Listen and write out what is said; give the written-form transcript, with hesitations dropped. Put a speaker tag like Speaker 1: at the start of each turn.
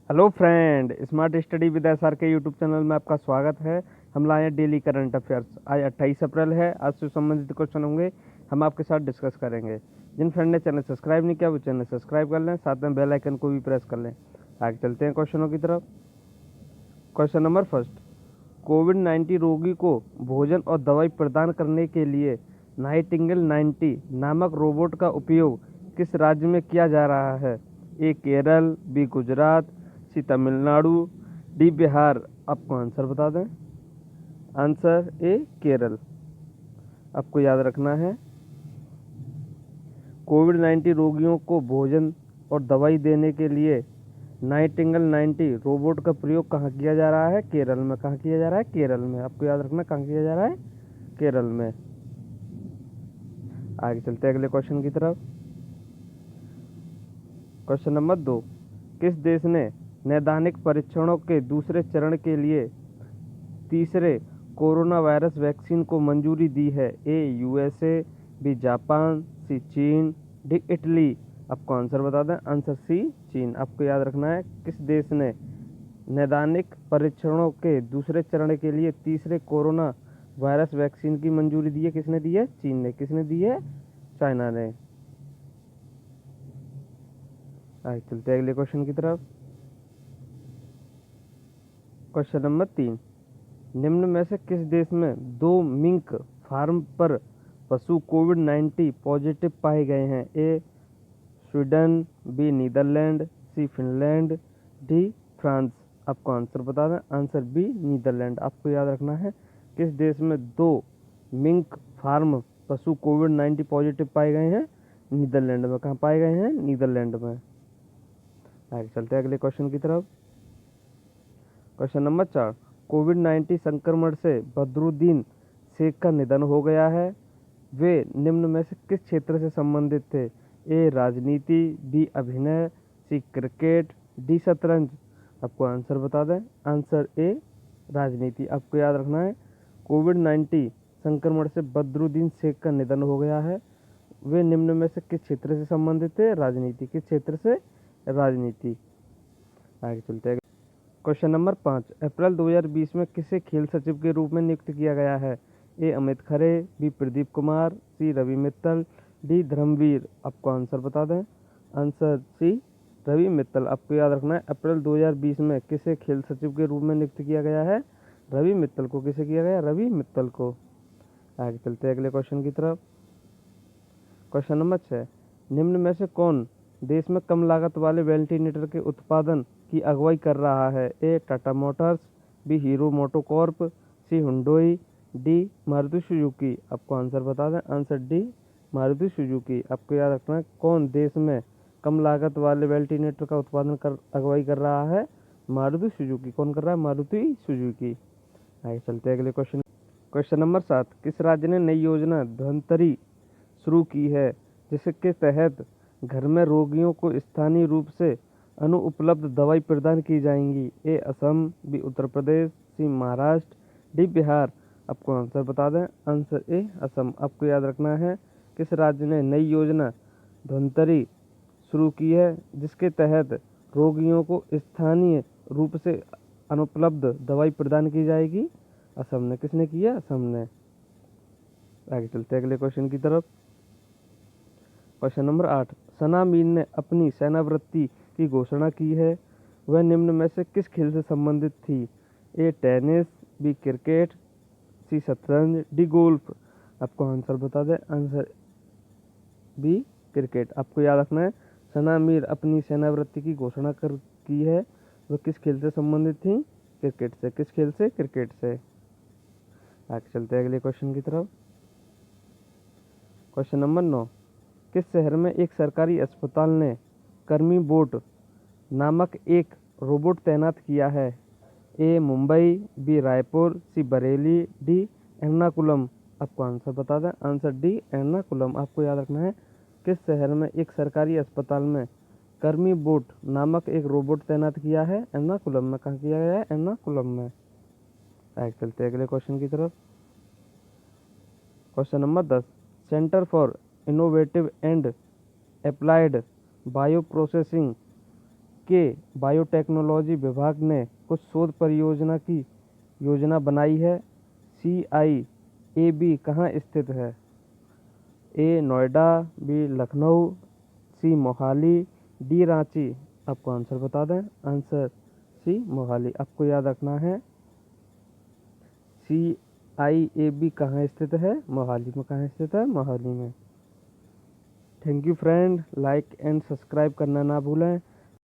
Speaker 1: Hello friend, smart study with SR के YouTube channel में आपका स्वागत है। हम लाए हैं डेली करंट अफेयर्स। आज 28 अप्रैल है। आज से संबंधित क्वेश्चन होंगे, हम आपके साथ डिस्कस करेंगे। जिन फ्रेंड ने चैनल सब्सक्राइब नहीं किया वो चैनल सब्सक्राइब कर लें, साथ में बेल आइकन को भी प्रेस कर लें। आगे चलते हैं क्वेश्चनों की तरफ। क्वेश्चन नंबर फर्स्ट, कोविड-19 रोगी को भोजन और दवाई प्रदान करने के लिए नाइटिंगेल 90 नामक रोबोट का उपयोग किस राज्य में किया जा रहा है? ए केरल, बी गुजरात, सी तमिलनाडु, डी बिहार। आपको आंसर बता दें। Answer A Kerala. आपको याद रखना है, कोविड-19 रोगियों को भोजन और दवाई देने के लिए नाइटिंगेल 90 रोबोट का प्रयोग कहाँ किया जा रहा है? केरल में। कहाँ किया जा रहा है? केरल में। आपको याद रखना, कहाँ किया जा रहा है? केरल में। आगे चलते हैं अगले क्वेश्चन की तरफ। क्वेश्चन नंबर 2, किस देश ने नैदानिक परीक्षणों के दूसरे चरण के लिए तीसरे कोरोना वायरस वैक्सीन को मंजूरी दी है? ए यूएसए, बी जापान, सी चीन, डी इटली। आपको आंसर बता दें। आंसर सी चीन। आपको याद रखना है, किस देश ने नैदानिक परीक्षणों के दूसरे चरण के लिए तीसरे कोरोना वायरस वैक्सीन की मंजूरी दी है? किसने दी है? चीन ने। किसने दी है? चाइना ने। आगे चलते हैं अगले क्वेश्चन की तरफ। क्वेश्चन नंबर 3, निम्न में से किस देश में 2 मिंक फार्म पर पशु कोविड-19 पॉजिटिव पाए गए हैं? A Sweden, B Netherland, C Finland, D France. आपको आंसर बता दें। Answer B Netherland. आपको याद रखना है, किस देश में 2 मिंक फार्म पशु कोविड-19 पॉजिटिव पाए गए हैं? नीदरलैंड में। कहाँ पाए गए हैं? नीदरलैंड में। आगे चलते हैं अगले क्वेश्चन की तरफ। क्वेश्चन नंबर 4, कोविड-19 संक्रमण से बदरुद्दीन शेख का निधन हो गया है। वे निम्न में से किस क्षेत्र से संबंधित थे? ए राजनीति, बी अभिनय, सी क्रिकेट, डी शतरंज। आपको आंसर बता दें। आंसर ए राजनीति। आपको याद रखना है, कोविड-19 संक्रमण से बदरुद्दीन शेख का निधन हो गया है। वे निम्न में से किस क्षेत्र से संबंधित थे? राजनीति। किस क्षेत्र से? राजनीति। आगे चलते हैं। क्वेश्चन नंबर 5, अप्रैल 2020 में किसे खेल सचिव के रूप में नियुक्त किया गया है? A Amit Khare, B Pradeep Kumar, C Ravi Mittal, D Dharmveer. आपको आंसर बता दें। Answer C Ravi Mittal. आपको याद रखना है, अप्रैल 2020 में किसे खेल सचिव के रूप में नियुक्त किया गया है? रवि मित्तल को। किसे किया गया? रवि मित्तल को। आगे चलते हैं अगले क्वेश्चन की तरफ। क्वेश्चन नंबर 6, निम्न में से कौन देश में कम लागत वाले वेंटिलेटर के उत्पादन की अगुवाई कर रहा है? A Tata Motors, B Hero MotoCorp, C Hyundai, D Maruti Suzuki. आपको आंसर बता दें। Answer D Maruti Suzuki. आपको याद रखना है, कौन देश में कम लागत वाले वेंटिलेटर का उत्पादन कर अगुवाई कर रहा है? मारुति सुजुकी। कौन कर रहा है? मारुति सुजुकी। आगे चलते हैं अगले क्वेश्चन। क्वेश्चन नंबर 7, किस राज्य ने नई योजना धन्वंतरी शुरू की है, जिसके तहत घर में रोगियों को स्थानीय रूप से अनुपलब्ध दवाई प्रदान की जाएंगी? ए असम, बी उत्तर प्रदेश, सी महाराष्ट्र, डी बिहार। आपको आंसर बता दें। Answer A Assam. आपको याद रखना है, किस राज्य ने नई योजना धन्वंतरी शुरू की है, जिसके तहत रोगियों को स्थानीय रूप से अनुपलब्ध दवाई प्रदान की जाएगी? असम ने। किसने किया? असम ने। आगे चलते हैं अगले क्वेश्चन की तरफ। क्वेश्चन नंबर 8, सना मीर ने अपनी सेनावृत्ति की घोषणा की है। वह निम्न में से किस खेल से संबंधित थी? A tennis, B cricket, C शतरंज, डी गोल्फ। आपको आंसर बता दें। Answer B cricket. आपको याद रखना है, सना मीर अपनी सेनावृत्ति की घोषणा की है। वह किस खेल से संबंधित थी? क्रिकेट से। किस खेल से? क्रिकेट से। आगे चलते हैं अगले क्वेश्चन की तरफ। क्वेश्चन नंबर 9, किस शहर में एक सरकारी अस्पताल ने कर्मी बोट नामक एक रोबोट तैनात किया है? ए मुंबई, बी रायपुर, सी बरेली, डी एर्नाकुलम। आपको आंसर बता दें। Answer D Ernakulam. आपको याद रखना है, किस शहर में एक सरकारी अस्पताल में कर्मी बोट नामक एक रोबोट तैनात किया है? एर्नाकुलम में। कहाँ किया गया है? एर्नाकुलम में। आगे चलते हैं अगले क्वेश्चन की तरफ। Question number 10, centre for innovative and applied bio processing के बायोटेक्नोलॉजी विभाग ने कुछ शोध परियोजना की योजना बनाई है। CIAB कहाँ स्थित है? A Noida, B Lucknow, C Mohali, D Ranchi. आपको आंसर बता दें, आंसर C मोहाली। आपको याद रखना है CIAB कहाँ स्थित है? मोहाली में। कहाँ स्थित है? मोहाली में। Thank you friend, like and subscribe करना ना भूलें।